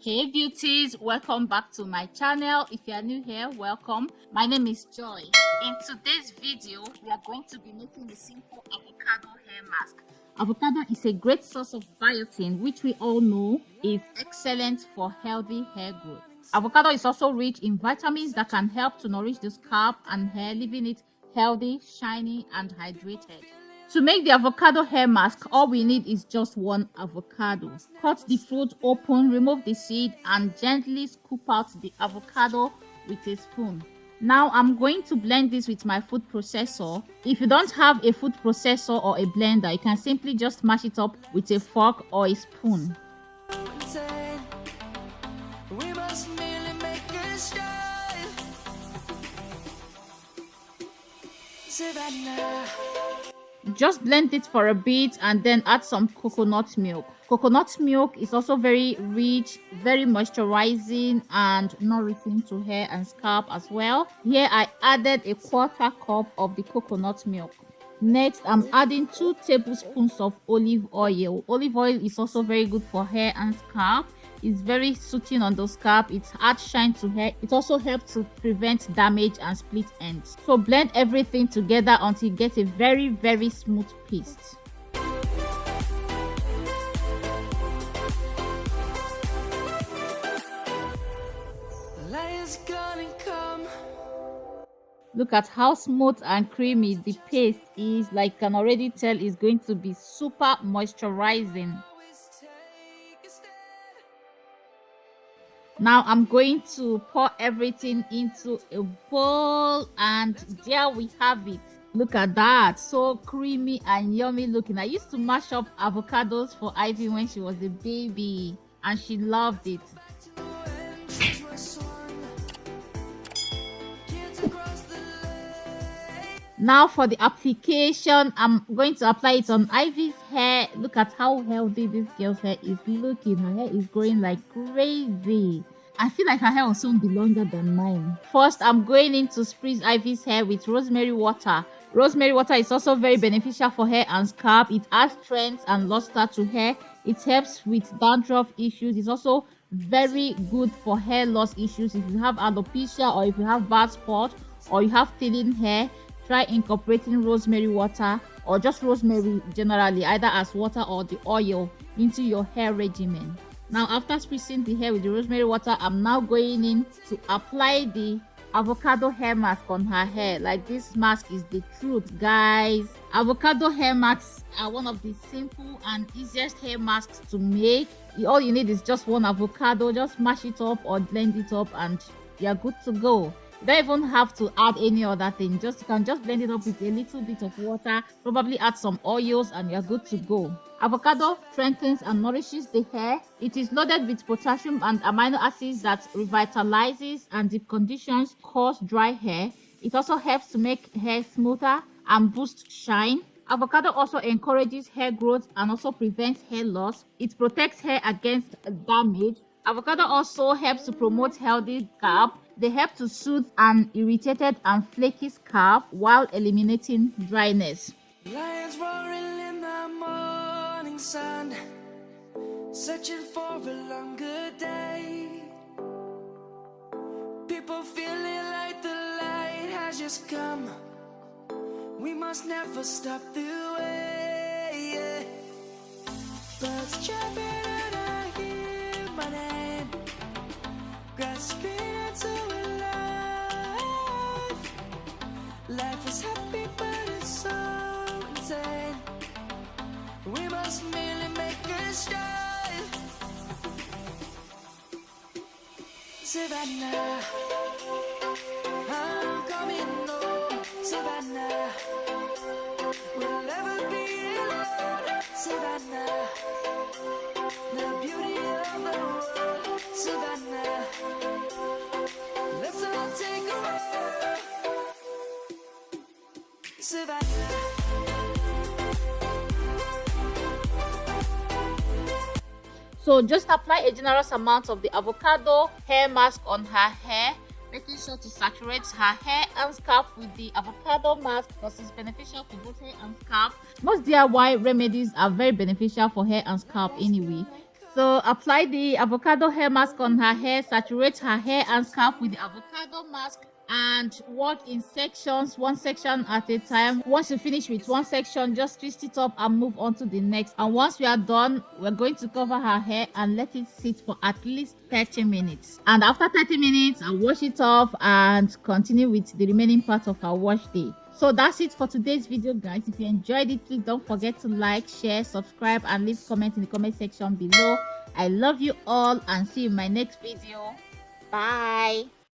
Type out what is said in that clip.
Hey beauties, welcome back to my channel. If you are new here, welcome. My name is Joy. In today's video, we are going to be making the simple avocado hair mask. Avocado is a great source of biotin, which we all know is excellent for healthy hair growth. Avocado is also rich in vitamins that can help to nourish the scalp and hair, leaving it healthy, shiny, and hydrated. To make the avocado hair mask, all we need is just one avocado. Cut the fruit open, remove the seed, and gently scoop out the avocado with a spoon. Now I'm going to blend this with my food processor. If you don't have a food processor or a blender, you can simply just mash it up with a fork or a spoon. Just blend it for a bit and then add some coconut milk. Coconut milk is also very rich, very moisturizing and nourishing to hair and scalp as well. Here I added a quarter cup of the coconut milk. Next, I'm adding 2 tablespoons of olive oil. Olive oil is also very good for hair and scalp. It's very soothing on the scalp. It adds shine to hair. It also helps to prevent damage and split ends. So blend everything together until you get a very smooth paste. Look at how smooth and creamy the paste is. Like, you can already tell it's going to be super moisturizing. Now I'm going to pour everything into a bowl, and there we have it. Look at that, so creamy and yummy looking. I used to mash up avocados for Ivy when she was a baby and she loved it. Now for the application, I'm going to apply it on Ivy's hair. Look at how healthy this girl's hair is looking. Her hair is growing like crazy. I feel like her hair will soon be longer than mine. First, I'm going in to spritz Ivy's hair with rosemary water. Rosemary water is also very beneficial for hair and scalp. It adds strength and luster to hair. It helps with dandruff issues. It's also very good for hair loss issues. If you have alopecia, or if you have bald spot, or you have thinning hair, try incorporating rosemary water, or just rosemary generally, either as water or the oil, into your hair regimen. Now after spritzing the hair with the rosemary water, I'm now going in to apply the avocado hair mask on her hair. Like, this mask is the truth, guys. Avocado hair masks are one of the simple and easiest hair masks to make. All you need is just one avocado. Just mash it up or blend it up and you're good to go. You don't even have to add any other thing. You can just blend it up with a little bit of water, probably add some oils, and you're good to go. Avocado strengthens and nourishes the hair. It is loaded with potassium and amino acids that revitalizes and deep conditions coarse dry hair. It also helps to make hair smoother and boost shine. Avocado also encourages hair growth and also prevents hair loss. It protects hair against damage. Avocado also helps to promote healthy scalp. They help to soothe an irritated and flaky scalp while eliminating dryness. Lions roaring in the morning sun, searching for a longer day. People feeling like the light has just come. We must never stop the way. Birds chirping and I hear my name, grasping into life. Life is happy but it's so insane. We must merely make a start. Savannah, I'm coming home. Savannah, we'll never be alone. Savannah, the beauty of the world. Savannah, let's all take a walk. Savannah. So just apply a generous amount of the avocado hair mask on her hair, making sure to saturate her hair and scalp with the avocado mask because it's beneficial for both hair and scalp. Most DIY remedies are very beneficial for hair and scalp anyway. So apply the avocado hair mask on her hair, saturate her hair and scalp with the avocado mask, and work in sections, one section at a time. Once you finish with one section, just twist it up and move on to the next. And once we are done, we're going to cover her hair and let it sit for at least 30 minutes. And after 30 minutes, I'll wash it off and continue with the remaining part of our wash day. So that's it for today's video, guys. If you enjoyed it, please don't forget to like, share, subscribe, and leave comments in the comment section below. I love you all and see you in my next video. Bye.